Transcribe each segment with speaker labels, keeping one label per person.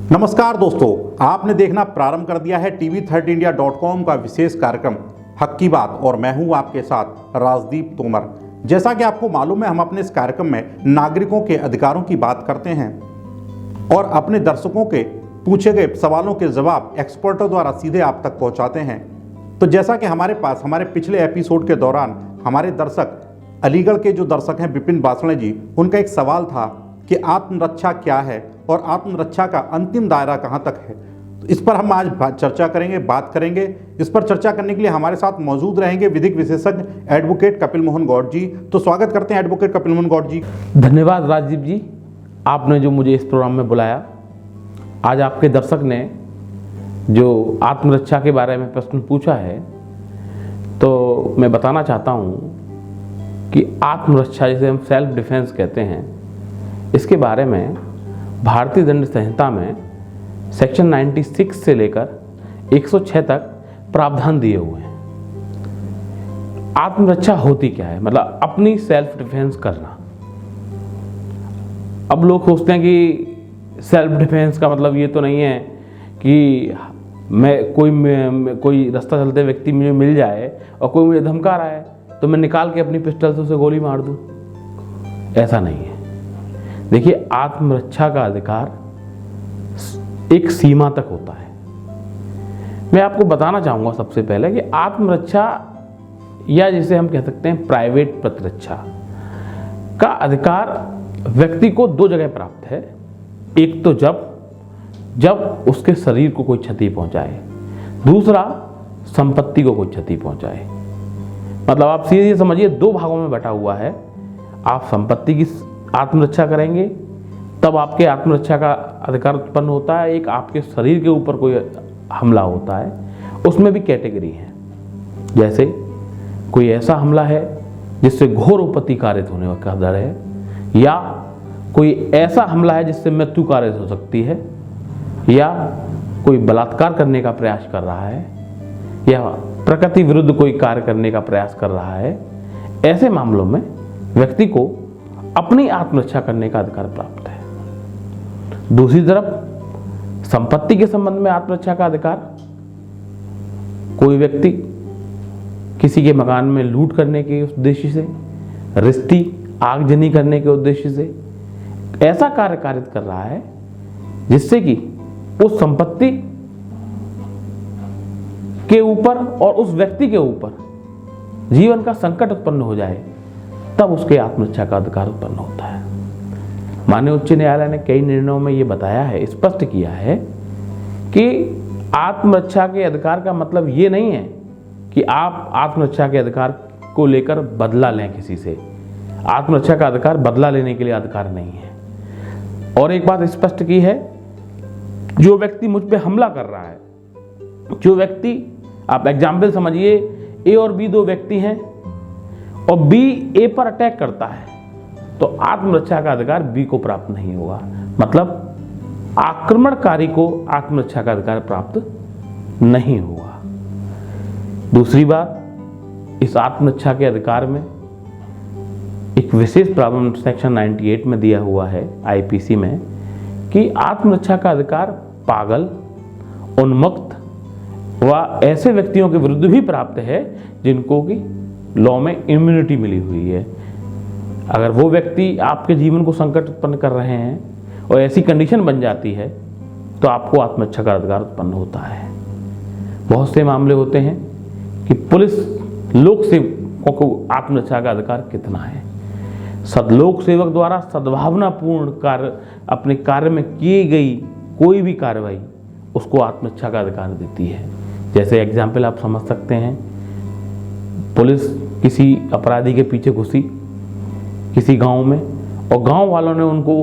Speaker 1: नमस्कार दोस्तों, आपने देखना प्रारंभ कर दिया है TV30India.com का विशेष कार्यक्रम हक की बात और मैं हूं आपके साथ राजदीप तोमर। जैसा कि आपको मालूम है, हम अपने इस कार्यक्रम में नागरिकों के अधिकारों की बात करते हैं और अपने दर्शकों के पूछे गए सवालों के जवाब एक्सपर्टों द्वारा सीधे आप तक पहुंचाते हैं। तो जैसा कि हमारे पास हमारे पिछले एपिसोड के दौरान हमारे दर्शक अलीगढ़ के जो दर्शक हैं विपिन बासणे जी, उनका एक सवाल था कि आत्मरक्षा क्या है और आत्मरक्षा का अंतिम दायरा कहां तक है। तो इस पर हम आज चर्चा करेंगे, बात करेंगे। इस पर चर्चा करने के लिए हमारे साथ मौजूद रहेंगे विधिक विशेषज्ञ एडवोकेट कपिल मोहन गौड़ जी। तो स्वागत करते हैं एडवोकेट कपिल मोहन गौड़ जी।
Speaker 2: धन्यवाद राजीव जी, आपने जो मुझे इस प्रोग्राम में बुलाया। आज आपके दर्शक ने जो आत्मरक्षा के बारे में प्रश्न पूछा है, तो मैं बताना चाहता हूँ कि आत्मरक्षा, जिसे हम सेल्फ डिफेंस कहते हैं, इसके बारे में भारतीय दंड संहिता में सेक्शन 96 से लेकर 106 तक प्रावधान दिए हुए हैं। आत्मरक्षा होती क्या है? मतलब अपनी सेल्फ डिफेंस करना। अब लोग सोचते हैं कि सेल्फ डिफेंस का मतलब ये तो नहीं है कि कोई रास्ता चलते व्यक्ति मुझे मिल जाए और कोई मुझे धमका रहा है तो मैं निकाल के अपनी पिस्टल से उसे गोली मार दूं। ऐसा नहीं है। देखिए, आत्मरक्षा का अधिकार एक सीमा तक होता है। मैं आपको बताना चाहूँगा सबसे पहले कि आत्मरक्षा, या जिसे हम कह सकते हैं प्राइवेट प्रतिरक्षा, का अधिकार व्यक्ति को दो जगह प्राप्त है। एक तो जब उसके शरीर को कोई क्षति पहुंचाए, दूसरा संपत्ति को कोई क्षति पहुंचाए। मतलब आप सीधे समझिए, दो भागों में बटा हुआ है। आप संपत्ति की आत्मरक्षा करेंगे तब आपके आत्मरक्षा का अधिकार उत्पन्न होता है। एक आपके शरीर के ऊपर कोई हमला होता है, उसमें भी कैटेगरी है। जैसे कोई ऐसा हमला है जिससे घोर उपति कारित होने का डर है, या कोई ऐसा हमला है जिससे मृत्यु कारित हो सकती है, या कोई बलात्कार करने का प्रयास कर रहा है, या प्रकृति विरुद्ध कोई कार्य करने का प्रयास कर रहा है। ऐसे मामलों में व्यक्ति को अपनी आत्मरक्षा करने का अधिकार प्राप्त है। दूसरी तरफ संपत्ति के संबंध में आत्मरक्षा का अधिकार, कोई व्यक्ति किसी के मकान में लूट करने के उद्देश्य से, रिश्ती आगजनी करने के उद्देश्य से ऐसा कार्य कारित कर रहा है जिससे कि उस संपत्ति के ऊपर और उस व्यक्ति के ऊपर जीवन का संकट उत्पन्न हो जाए, तब उसके आत्मरक्षा का अधिकार उत्पन्न होता है। माननीय उच्च न्यायालय ने कई निर्णयों में यह बताया है, स्पष्ट किया है कि आत्मरक्षा के अधिकार का मतलब ये नहीं है कि आप आत्मरक्षा के अधिकार को लेकर बदला लें किसी से। आत्मरक्षा का अधिकार बदला लेने के लिए अधिकार नहीं है। और एक बात स्पष्ट की है, जो व्यक्ति मुझ पे हमला कर रहा है, जो व्यक्ति, आप एग्जाम्पल समझिए, ए और बी दो व्यक्ति हैं और बी ए पर अटैक करता है, तो आत्मरक्षा का अधिकार बी को प्राप्त नहीं होगा। मतलब आक्रमणकारी को आत्मरक्षा का अधिकार प्राप्त नहीं होगा। दूसरी बात, इस आत्मरक्षा के अधिकार में एक विशेष प्रावधान सेक्शन 98 में दिया हुआ है आईपीसी में कि आत्मरक्षा का अधिकार पागल, उन्मत्त व ऐसे व्यक्तियों के विरुद्ध भी प्राप्त है जिनको कि लॉ में इम्यूनिटी मिली हुई है। अगर वो व्यक्ति आपके जीवन को संकट उत्पन्न कर रहे हैं और ऐसी कंडीशन बन जाती है, तो आपको आत्मरक्षा का अधिकार उत्पन्न होता है। बहुत से मामले होते हैं कि पुलिस लोक सेवकों को आत्मरक्षा का अधिकार कितना है। लोक सेवक द्वारा सद्भावनापूर्ण कार्य, अपने कार्य में की गई कोई भी कार्रवाई उसको आत्मरक्षा का अधिकार देती है। जैसे एग्जाम्पल आप समझ सकते हैं, पुलिस किसी अपराधी के पीछे घुसी किसी गांव में और गांव वालों ने उनको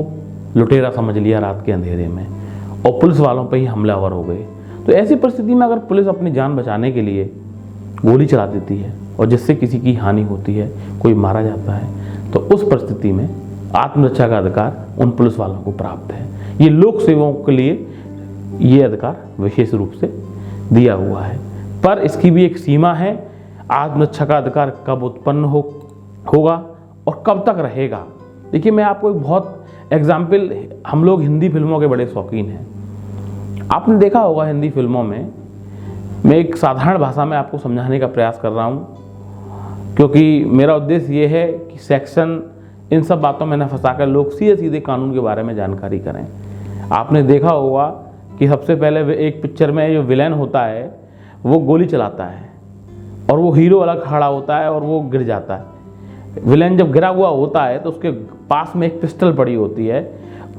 Speaker 2: लुटेरा समझ लिया रात के अंधेरे में और पुलिस वालों पर ही हमलावर हो गए। तो ऐसी परिस्थिति में अगर पुलिस अपनी जान बचाने के लिए गोली चला देती है और जिससे किसी की हानि होती है, कोई मारा जाता है, तो उस परिस्थिति में आत्मरक्षा का अधिकार उन पुलिस वालों को प्राप्त है। ये लोक सेवकों के लिए ये अधिकार विशेष रूप से दिया हुआ है, पर इसकी भी एक सीमा है। आत्मरक्षा का अधिकार कब उत्पन्न होगा और कब तक रहेगा। देखिए, मैं आपको एक बहुत एग्जाम्पल, हम लोग हिंदी फिल्मों के बड़े शौकीन हैं आपने देखा होगा हिंदी फिल्मों में, मैं एक साधारण भाषा में आपको समझाने का प्रयास कर रहा हूँ, क्योंकि मेरा उद्देश्य ये है कि सेक्शन इन सब बातों में न फंसाकर लोग सीधे सीधे कानून के बारे में जानकारी करें। आपने देखा होगा कि सबसे पहले एक पिक्चर में जो विलेन होता है वो गोली चलाता है और वो हीरो अलग खड़ा होता है और वो गिर जाता है। विलेन जब गिरा हुआ होता है तो उसके पास में एक पिस्टल पड़ी होती है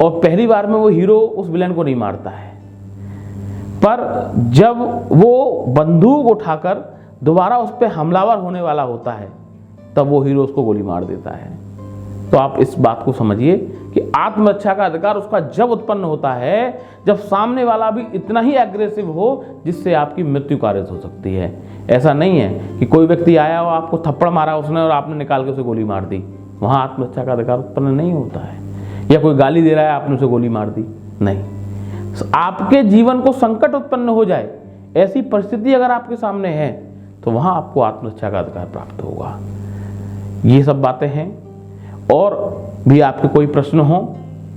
Speaker 2: और पहली बार में वो हीरो उस विलेन को नहीं मारता है, पर जब वो बंदूक उठाकर दोबारा उस पर हमलावर होने वाला होता है तब वो हीरो उसको गोली मार देता है। तो आप इस बात को समझिए कि आत्मरक्षा का अधिकार उसका जब उत्पन्न होता है जब सामने वाला भी इतना ही एग्रेसिव हो जिससे आपकी मृत्यु कारित हो सकती है। ऐसा नहीं है कि कोई व्यक्ति आया हो, आपको थप्पड़ मारा उसने और आपने निकाल के उसे गोली मार दी, वहाँ आत्मरक्षा का अधिकार उत्पन्न नहीं होता है। या कोई गाली दे रहा है, आपने उसे गोली मार दी, नहीं। आपके जीवन को संकट उत्पन्न हो जाए ऐसी परिस्थिति अगर आपके सामने है तो वहाँ आपको आत्मरक्षा का अधिकार प्राप्त होगा। ये सब बातें हैं, और भी आपके कोई प्रश्न हो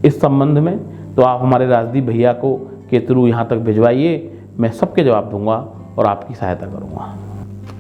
Speaker 2: इस संबंध में तो आप हमारे राजदीप भैया को के थ्रू यहाँ तक भिजवाइए, मैं सबके जवाब दूंगा और आपकी सहायता करूंगा।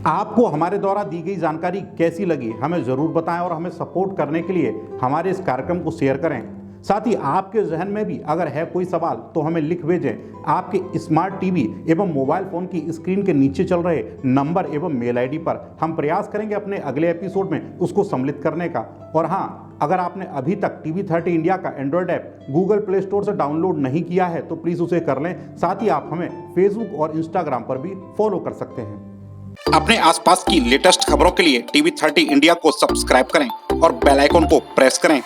Speaker 1: आपको हमारे द्वारा दी गई जानकारी कैसी लगी हमें ज़रूर बताएं और हमें सपोर्ट करने के लिए हमारे इस कार्यक्रम को शेयर करें। साथ ही आपके जहन में भी अगर है कोई सवाल तो हमें लिख भेजें। आपके स्मार्ट टीवी एवं मोबाइल फ़ोन की स्क्रीन के नीचे चल रहे नंबर एवं मेल आईडी पर। हम प्रयास करेंगे अपने अगले एपिसोड में उसको सम्मिलित करने का। और हाँ, अगर आपने अभी तक TV30 इंडिया का Android app Google play store से डाउनलोड नहीं किया है तो प्लीज़ उसे कर लें। साथ ही आप हमें फेसबुक और इंस्टाग्राम पर भी फॉलो कर सकते हैं। अपने आसपास की लेटेस्ट खबरों के लिए TV30 इंडिया को सब्सक्राइब करें और बेल आइकन को प्रेस करें